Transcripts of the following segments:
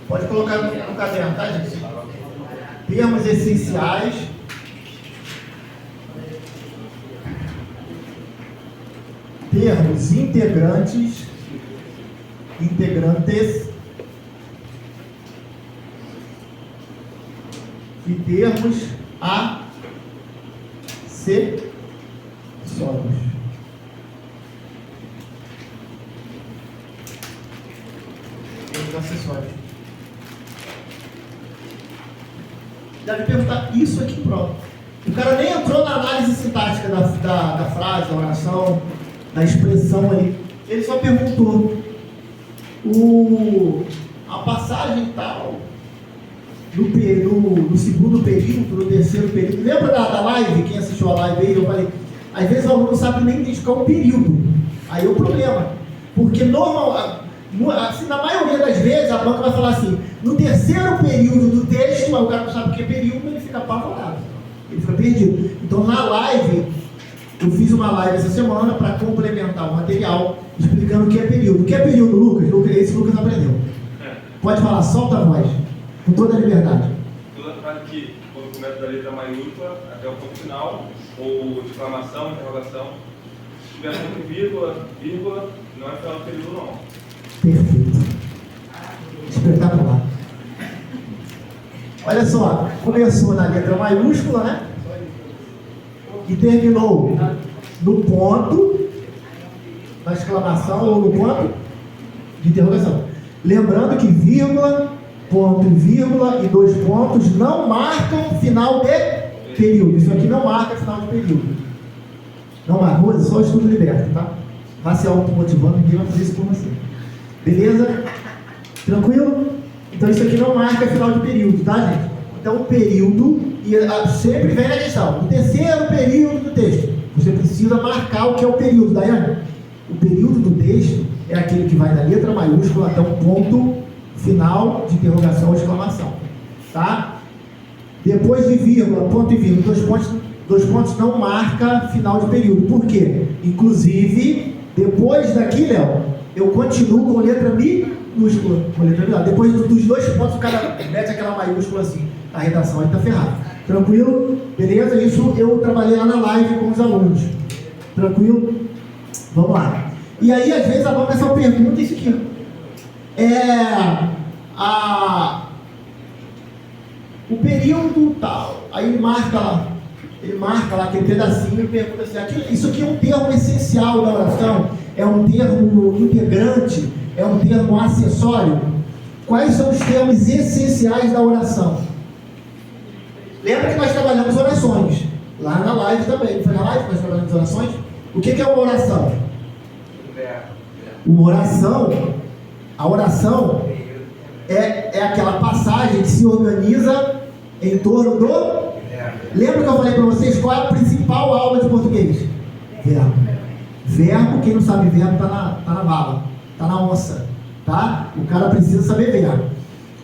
Pode colocar no caderno, tá, gente? Termos essenciais. Termos integrantes. Integrantes. E termos acessórios. Termos acessórios. Deve perguntar isso aqui pronto. O cara nem entrou na análise sintática da frase, da oração, da expressão ali. Ele só perguntou a passagem tal no segundo período, no terceiro período. Lembra da live? Quem assistiu a live aí, eu falei, às vezes o aluno não sabe nem identificar o período. Aí é o problema. Porque assim, na maioria das vezes a banca vai falar assim, no terceiro período do texto, o cara não sabe o que é período, ele fica apavorado, ele fica perdido. Então na live, eu fiz uma live essa semana para complementar o material, explicando o que é período. O que é período, Lucas? Esse Lucas aprendeu. Pode falar, solta a voz, com toda a liberdade. Toda frase que, quando começa da letra maiúscula até o ponto final, ou de exclamação, interrogação, se tiver ponto vírgula, não é final do período, não. Perfeito. Espetacular. Olha só, começou na letra maiúscula, né? E terminou no ponto, na exclamação ou no ponto de interrogação. Lembrando que vírgula, ponto e vírgula e dois pontos não marcam final de período. Isso aqui não marca final de período. Não marca, só estudo liberto, tá? Vai se automotivando, ninguém vai fazer isso por você. Beleza? Tranquilo? Então isso aqui não marca final de período, tá, gente? Então o período, sempre vem na questão, no terceiro período do texto, você precisa marcar o que é o período, Daiane. O período do texto é aquele que vai da letra maiúscula até um ponto final de interrogação ou exclamação, tá? Depois de vírgula, ponto e vírgula, dois pontos não marca final de período. Por quê? Inclusive, depois daqui, Léo, eu continuo com letra minúscula, com letra minúscula. Depois dos dois pontos, o cara mete aquela maiúscula assim, a redação aí tá ferrada. Tranquilo? Beleza? Isso eu trabalhei lá na live com os alunos. Tranquilo? Vamos lá. E aí, às vezes, a banca só pergunta isso aqui. O período tal. Aí ele marca lá aquele pedacinho e pergunta assim, isso aqui é um termo essencial da oração? É um termo integrante? É um termo acessório? Quais são os termos essenciais da oração? Lembra que nós trabalhamos orações? Lá na live também. Foi na live que nós trabalhamos orações? O que é uma oração? Uma oração, a oração é aquela passagem que se organiza em torno do... Lembra que eu falei para vocês qual é a principal aula de português? Verbo. Verbo, quem não sabe verbo tá na bala, tá na onça, tá? O cara precisa saber verbo.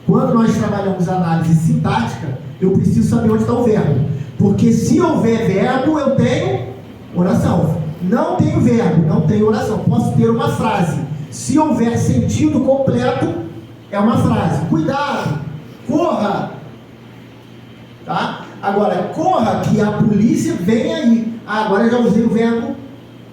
Quando nós trabalhamos análise sintática, eu preciso saber onde está o verbo. Porque se houver verbo, eu tenho oração. Não tenho verbo, não tenho oração. Posso ter uma frase. Se houver sentido completo, é uma frase. Cuidado, corra. Tá? Agora, corra que a polícia vem aí. Agora eu já usei o verbo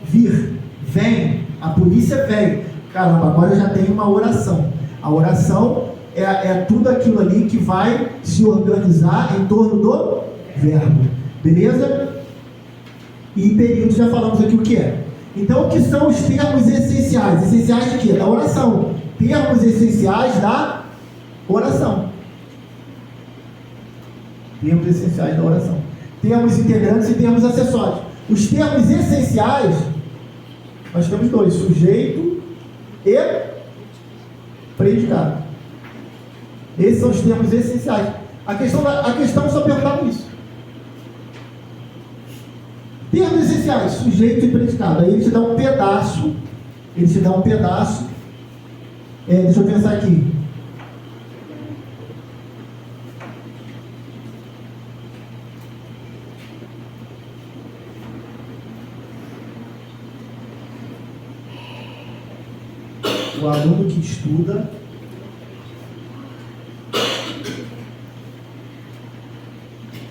vir. Vem. A polícia vem. Caramba, agora eu já tenho uma oração. A oração é tudo aquilo ali que vai se organizar em torno do verbo. Beleza? E período, já falamos aqui o que é. Então, o que são os termos essenciais? Essenciais de quê? Da oração. Termos essenciais da oração. Termos essenciais da oração. Termos integrantes e termos acessórios. Os termos essenciais, nós temos dois: sujeito e predicado. Esses são os termos essenciais. A questão só perguntava isso. Termos essenciais, sujeito e predicado. Aí ele te dá um pedaço. Deixa eu pensar aqui. O aluno que estuda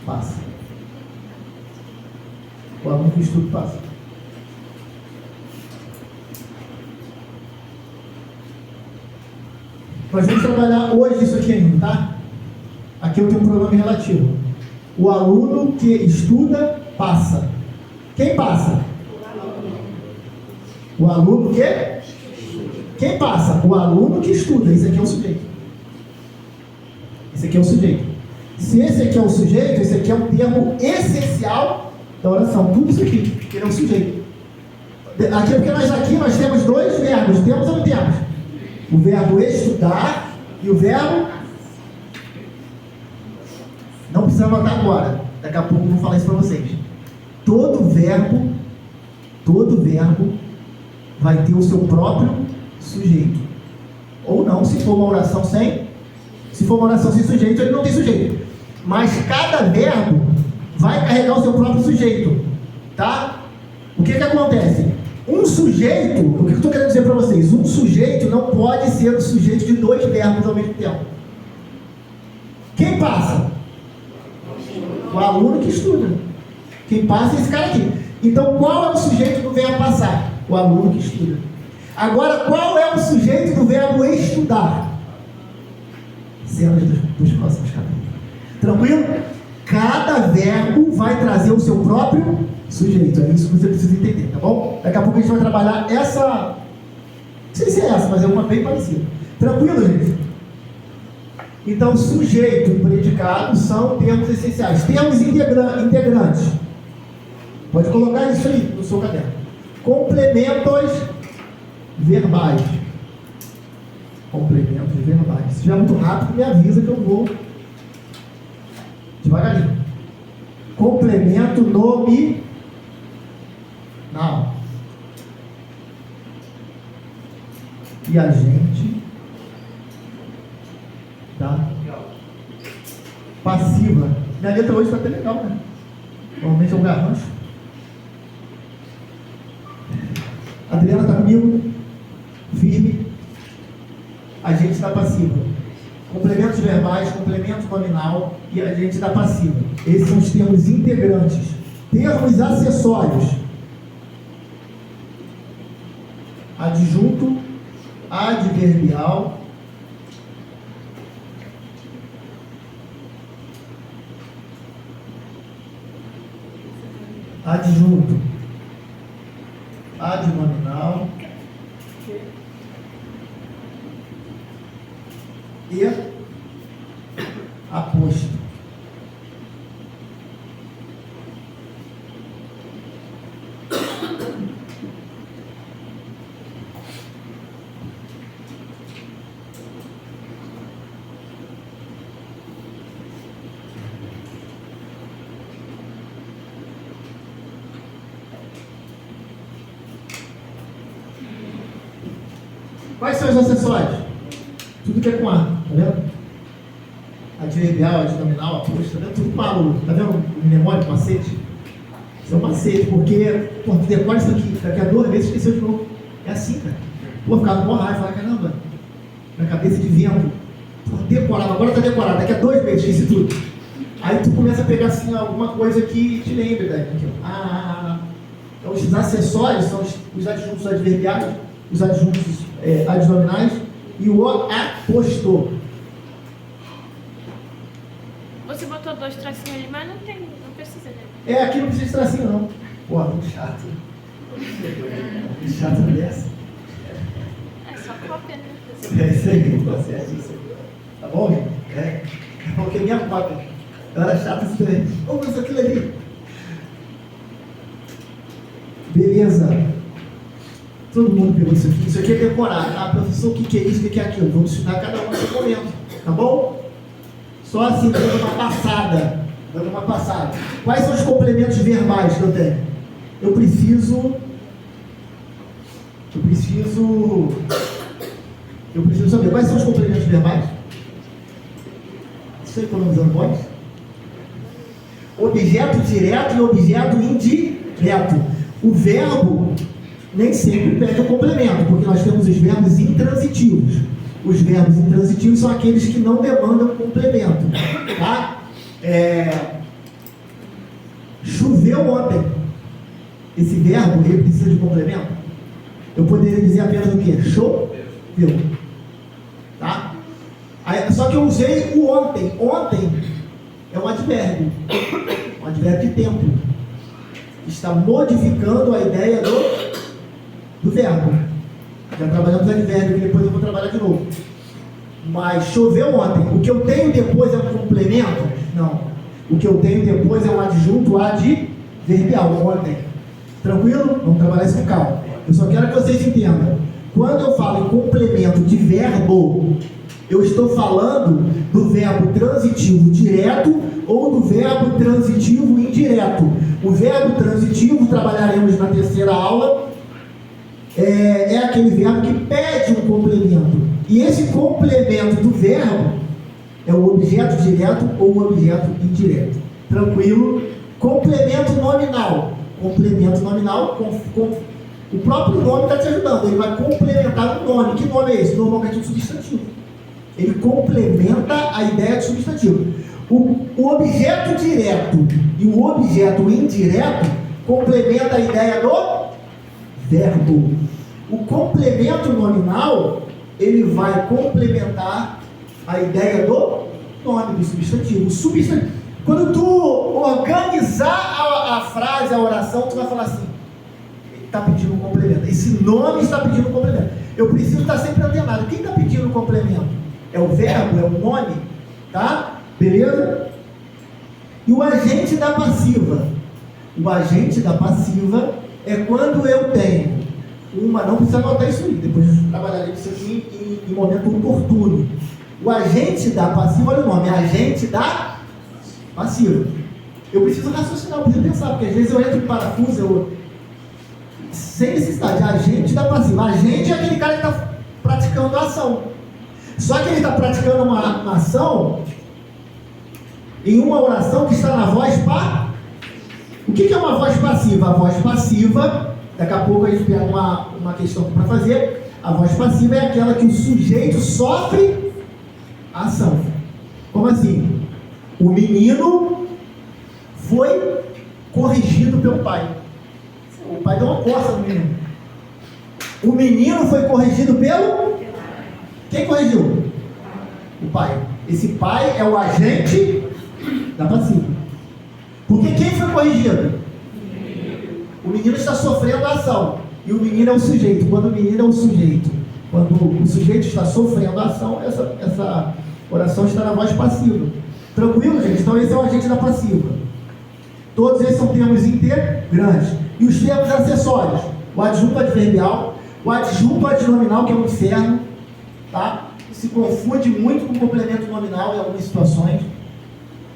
passa. O aluno que estuda passa. Nós vamos trabalhar hoje isso aqui ainda, tá? Aqui eu tenho um pronome relativo. O aluno que estuda passa. Quem passa? O aluno que? Quem passa? O aluno que estuda. Esse aqui é o sujeito. Esse aqui é o sujeito. Se esse aqui é o sujeito, esse aqui é um termo essencial da oração. Tudo isso aqui, ele é um sujeito. Aqui, porque nós temos dois verbos. Temos ou não temos? O verbo estudar e o verbo... Não precisa anotar agora. Daqui a pouco eu vou falar isso para vocês. Todo verbo vai ter o seu próprio sujeito. Ou não, se for uma oração sem. Se for uma oração sem sujeito, ele não tem sujeito. Mas cada verbo vai carregar o seu próprio sujeito. Tá? O que acontece? Um sujeito, o que eu estou querendo dizer para vocês? Um sujeito não pode ser o sujeito de dois verbos ao mesmo tempo. Quem passa? O aluno que estuda. Quem passa é esse cara aqui. Então, qual é o sujeito do verbo passar? O aluno que estuda. Agora, qual é o sujeito do verbo estudar? Cenas dos próximos capítulos. Tranquilo? Cada verbo vai trazer o seu próprio sujeito. É isso que você precisa entender, tá bom? Daqui a pouco a gente vai trabalhar essa... Não sei se é essa, mas é uma bem parecida. Tranquilo, gente? Então, sujeito e predicado são termos essenciais. Termos integrantes. Pode colocar isso aí no seu caderno. Complementos verbais. Complementos verbais. Se estiver muito rápido, me avisa que eu vou devagarinho. Complemento nominal. E agente da passiva. Minha letra hoje está até legal, né? Normalmente é um garrancho. A Adriana está comigo, firme. Agente da passiva. Complementos verbais, complemento nominal e agente da passiva. Esses são os termos integrantes. Termos acessórios. Adjunto, adverbial, adjunto, adnominal e aposto. Quais são os acessórios? Tudo que é com A, tá vendo? Adverbial, adnominal, aposto, tá vendo? Tudo com A, tá vendo o memória, o macete? Isso é um macete, porque, pô, tu decora isso aqui, daqui a 2 vezes esqueceu de novo. É assim, cara. Pô, ficava com raiva, fala, caramba, minha cabeça de vento. Pô, decorado, agora tá decorado, daqui a 2 vezes esqueci tudo. Aí tu começa a pegar assim alguma coisa que te lembre daqui. Então os acessórios são os adjuntos adverbiais, os adjuntos adnominais e o aposto. Você botou 2 tracinhos ali, mas não precisa, né? Aqui não precisa de tracinho não. Pô, muito chato. Muito chato dessa. É só cópia, né? É isso aí, tá certo. Tá bom, gente? Porque minha cópia. Ela era chata isso daí. Mas aquilo ali. Beleza. Todo mundo pegou isso aqui. Isso aqui é decorado. Ah, professor, o que é isso? O que é aquilo? Vamos estudar cada um nesse momento. Tá bom? Só assim, dando uma passada. Quais são os complementos verbais que eu tenho? Eu preciso saber quais são os complementos verbais. Estou economizando voz. Objeto direto e objeto indireto. O verbo nem sempre pede o complemento, porque nós temos os verbos intransitivos. Os verbos intransitivos são aqueles que não demandam complemento. Tá? Choveu ontem. Esse verbo, ele precisa de complemento? Eu poderia dizer apenas o quê? Choveu. Tá? Só que eu usei o ontem. Ontem é um advérbio de tempo. Está modificando a ideia do verbo. Já trabalhamos advérbio, que depois eu vou trabalhar de novo. Mas choveu ontem. O que eu tenho depois é um complemento? Não. O que eu tenho depois é um adjunto adverbial, ontem. Tranquilo? Vamos trabalhar isso com calma. Eu só quero que vocês entendam. Quando eu falo em complemento de verbo, eu estou falando do verbo transitivo direto ou do verbo transitivo indireto. O verbo transitivo, trabalharemos na terceira aula, é aquele verbo que pede um complemento. E esse complemento do verbo é o objeto direto ou o objeto indireto. Tranquilo? Complemento nominal. Complemento nominal, o próprio nome está te ajudando. Ele vai complementar o nome. Que nome é esse? Normalmente um substantivo. Ele complementa a ideia de substantivo. O objeto direto e o objeto indireto complementa a ideia do verbo. O complemento nominal, ele vai complementar a ideia do nome, do substantivo. Quando tu organizar a frase, a oração, tu vai falar assim: ele está pedindo um complemento. Esse nome está pedindo um complemento. Eu preciso estar sempre antenado. Quem está pedindo um complemento? É o verbo? É o nome? Tá? Beleza? E o agente da passiva? O agente da passiva é quando eu tenho não precisa anotar isso aí, depois eu trabalharei isso aqui em momento oportuno. O agente da passiva, olha o nome, agente da passiva. Eu preciso raciocinar, eu preciso pensar, porque às vezes eu entro em parafuso, sem necessidade, agente da passiva. Agente é aquele cara que está praticando a ação. Só que ele está praticando uma ação em uma oração que está na voz passiva. O que é uma voz passiva? A voz passiva, daqui a pouco a gente pega uma questão para fazer. A voz passiva é aquela que o sujeito sofre a ação. Como assim? O menino foi corrigido pelo pai. O pai deu uma coça no menino. O menino foi corrigido pelo... Quem corrigiu? O pai. Esse pai é o agente da passiva. Porque quem foi corrigido? O menino está sofrendo a ação. E o menino é o sujeito. Quando o menino é o sujeito, quando o sujeito está sofrendo a ação, essa oração está na voz passiva. Tranquilo, gente? Então esse é o agente da passiva. Todos esses são termos integrantes. E os termos acessórios? O adjunto adverbial, o adjunto adnominal, que é um inferno, tá? Se confunde muito com o complemento nominal em algumas situações.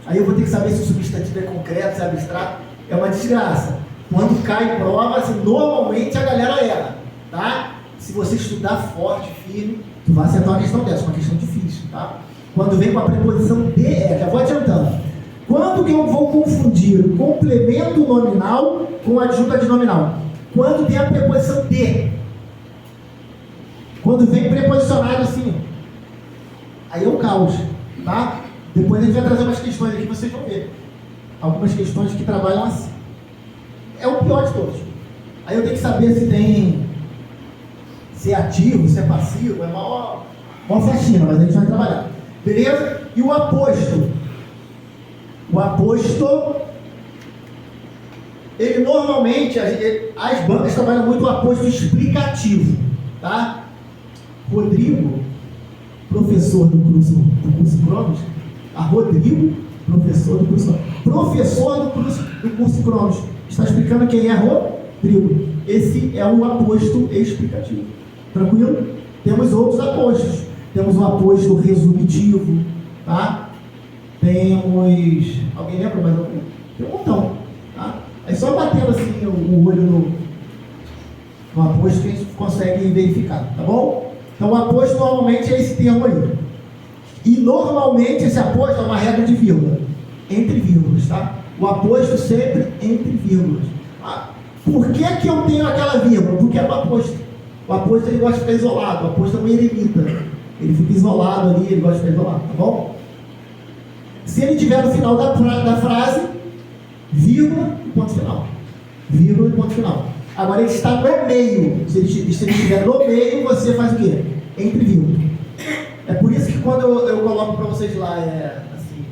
Aí eu vou ter que saber se o substantivo é concreto, se é abstrato. É uma desgraça. Quando cai prova, assim, normalmente a galera erra, tá? Se você estudar forte, firme, tu vai acertar uma questão dessa, uma questão difícil, tá? Quando vem com a preposição de, já vou adiantando. Quando que eu vou confundir o complemento nominal com o adjunto adnominal? Quando tem a preposição de. Quando vem preposicionado assim, aí é o caos, tá? Depois a gente vai trazer umas questões aqui, vocês vão ver. Algumas questões que trabalham assim. É o pior de todos. Aí eu tenho que saber se é ativo, se é passivo, é maior faxina, mas a gente vai trabalhar. Beleza? E o aposto? O aposto, ele normalmente, as bancas trabalham muito o aposto explicativo, tá? Rodrigo, professor do curso Cronos, Rodrigo, professor do curso Cronos, está explicando quem é Rodrigo. Esse é o aposto explicativo. Tranquilo? Temos outros apostos. Temos o aposto resumitivo, tá? Temos... Alguém lembra mais algum? Tem um montão, tá? É só batendo assim o olho no aposto que a gente consegue verificar, tá bom? Então o aposto normalmente é esse termo aí. E normalmente esse aposto é uma regra de vírgula. Entre vírgulas, tá? O aposto sempre entre vírgulas. Por que que eu tenho aquela vírgula? Porque é o aposto. O aposto ele gosta de ficar isolado. O aposto é um eremita. Ele fica isolado ali, ele gosta de ficar isolado, tá bom? Se ele tiver no final da frase, vírgula e ponto final. Vírgula e ponto final. Agora ele está no meio. Se ele estiver no meio, você faz o quê? Entre vírgula. É por isso que quando eu coloco para vocês lá, é assim: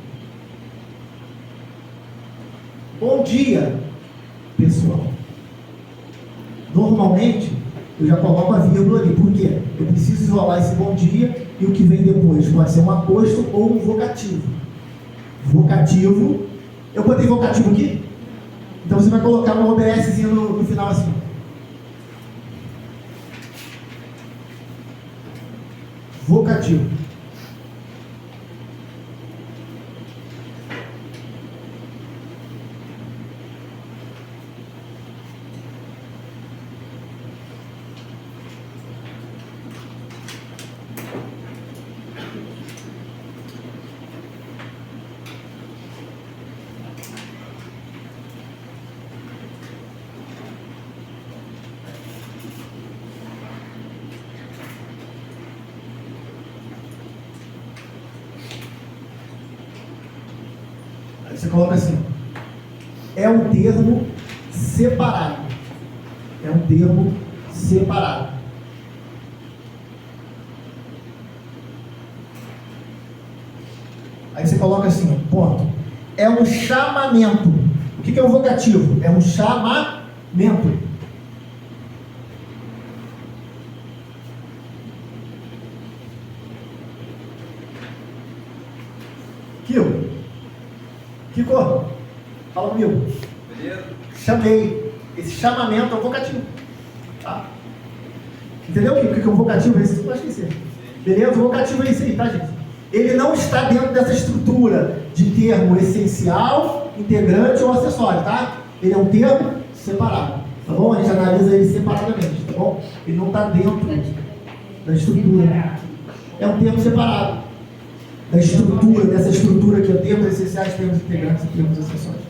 bom dia, pessoal. Normalmente, eu já coloco a vírgula ali. Por quê? Eu preciso isolar esse bom dia e o que vem depois pode ser um aposto ou um vocativo. Vocativo. Eu botei vocativo aqui? Então você vai colocar uma OBSzinha no final assim. Vocativo. Você coloca assim: é um termo separado. É um termo separado. Aí você coloca assim, ponto. É um chamamento. O que é um vocativo? É um chamamento. Kiko, fala comigo. Beleza? Chamei. Esse chamamento é um vocativo. Tá? Entendeu o que é um vocativo? Esse tu vai esquecer. Beleza? O vocativo é isso aí, tá, gente? Ele não está dentro dessa estrutura de termo essencial, integrante ou acessório, tá? Ele é um termo separado. Tá bom? A gente analisa ele separadamente, tá bom? Ele não está dentro da estrutura. É um termo separado. Da estrutura, dessa estrutura aqui, termos essenciais, termos integrantes e termos acessórios.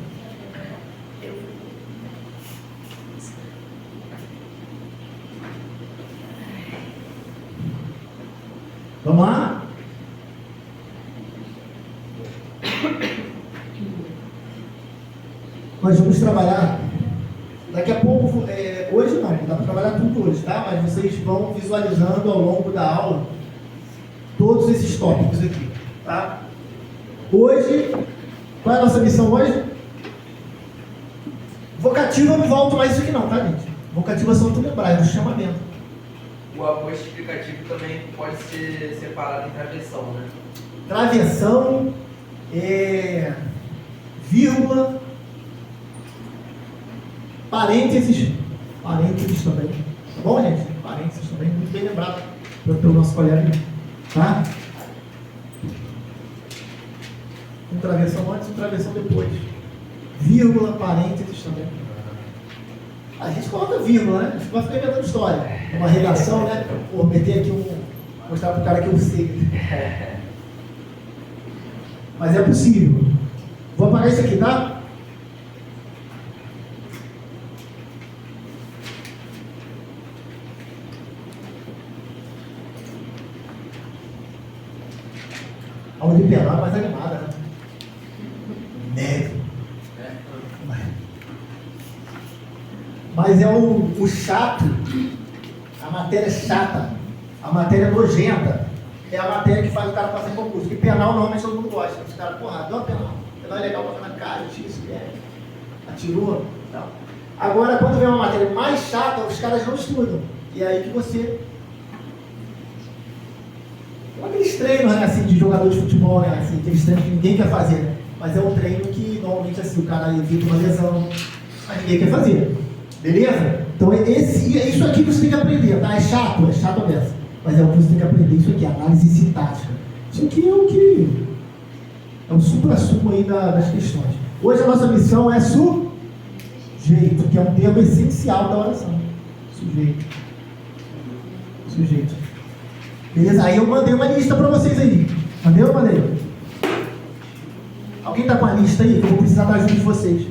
Vamos lá? Nós vamos trabalhar daqui a pouco, hoje não dá para trabalhar tudo hoje, tá? Mas vocês vão visualizando ao longo da aula todos esses tópicos aqui. Tá? Hoje, qual é a nossa missão hoje? Vocativa, eu não volto mais isso aqui não, tá, gente? Vocativa são tu lembrar, é um chamamento. O aposto explicativo também pode ser separado em travessão, né? Travessão, vírgula, parênteses também. Tá bom, gente? Parênteses também, muito bem lembrado pelo nosso colega, tá? Um travessão antes, um travessão depois. Vírgula, parênteses também. A gente coloca vírgula, né? A gente vai ficar inventando história. Uma redação, né? Vou meter aqui mostrar pro cara que eu sei. Mas é possível. Vou apagar isso aqui, tá? A aula de penal é mais animada, né? Neve. Mas é o chato, a matéria chata, a matéria nojenta, é a matéria que faz o cara passar em concurso. Porque penal normalmente todo mundo gosta. Os caras, porra, deu uma penal. Penal é legal pra na cara, isso, atirou e tal. Agora, quando vem uma matéria mais chata, os caras não estudam. E é aí que você. É aqueles treinos, né, assim, de jogador de futebol, né? Assim, aqueles treinos que ninguém quer fazer, né? Mas é um treino que normalmente assim, o cara evita uma lesão, mas ninguém quer fazer. Beleza? Então é isso aqui que você tem que aprender, tá? É chato a beça. Mas é o que você tem que aprender, isso aqui, análise sintática. Isso aqui é o supra-sumo aí das questões. Hoje a nossa missão é sujeito, que é um termo essencial da oração. Sujeito. Beleza? Aí eu mandei uma lista para vocês aí. Mandei ou não mandei? Alguém está com a lista aí? Que eu vou precisar da ajuda de vocês.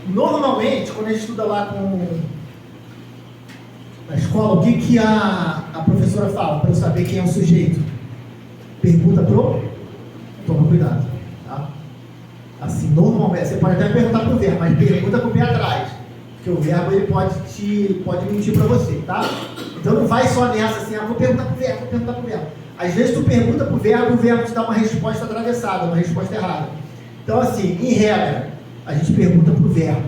Normalmente, quando a gente estuda lá na escola, o que a professora fala para eu saber quem é o sujeito? Pergunta toma cuidado, tá? Assim, normalmente, você pode até perguntar pro verbo, mas pergunta com o pé atrás, porque o verbo ele pode mentir para você, tá? Então não vai só nessa assim, vou perguntar pro verbo. Às vezes tu pergunta pro verbo e o verbo te dá uma resposta atravessada, uma resposta errada. Então assim, em regra, a gente pergunta pro verbo,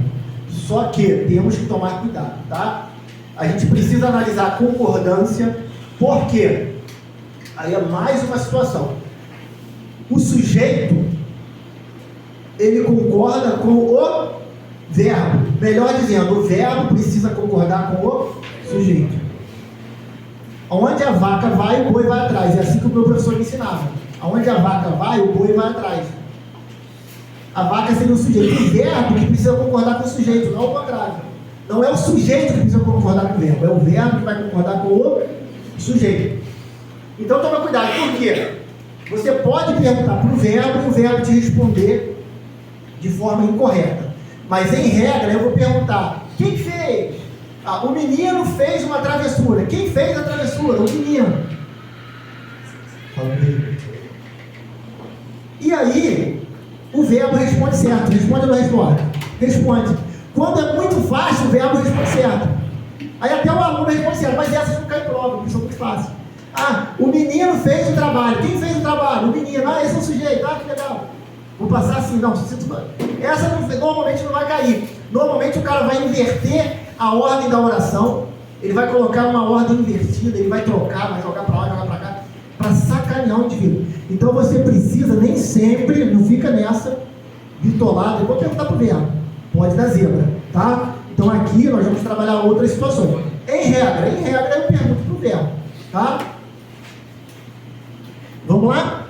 só que temos que tomar cuidado, tá? A gente precisa analisar a concordância, porque aí é mais uma situação. O sujeito, ele concorda com o verbo. Melhor dizendo, o verbo precisa concordar com o sujeito. Onde a vaca vai, o boi vai atrás. É assim que o meu professor me ensinava. Onde a vaca vai, o boi vai atrás. A vaca seria o sujeito. O verbo que precisa concordar com o sujeito, não o contrário. Não é o sujeito que precisa concordar com o verbo, é o verbo que vai concordar com o sujeito. Então toma cuidado, por quê? Você pode perguntar para o verbo e o verbo te responder de forma incorreta. Mas em regra eu vou perguntar, quem fez? O menino fez uma travessura. Quem fez a travessura? O menino. E aí, o verbo responde certo. Responde ou não responde? Responde. Quando é muito fácil, o verbo responde certo. Aí até o aluno responde certo, mas essas não caem em prova, porque são muito fáceis. O menino fez o trabalho. Quem fez o trabalho? O menino. Esse é o sujeito. Que legal. Vou passar assim, não. Essa normalmente não vai cair. Normalmente o cara vai inverter a ordem da oração. Ele vai colocar uma ordem invertida, ele vai trocar, vai jogar para lá, jogar para cá, para sacanear o indivíduo. Então você precisa, nem sempre, não fica nessa, bitolada. Eu vou perguntar para o verbo. Pode dar zebra, tá? Então aqui nós vamos trabalhar outras situações. Em regra eu pergunto para o verbo, tá? Vamos lá?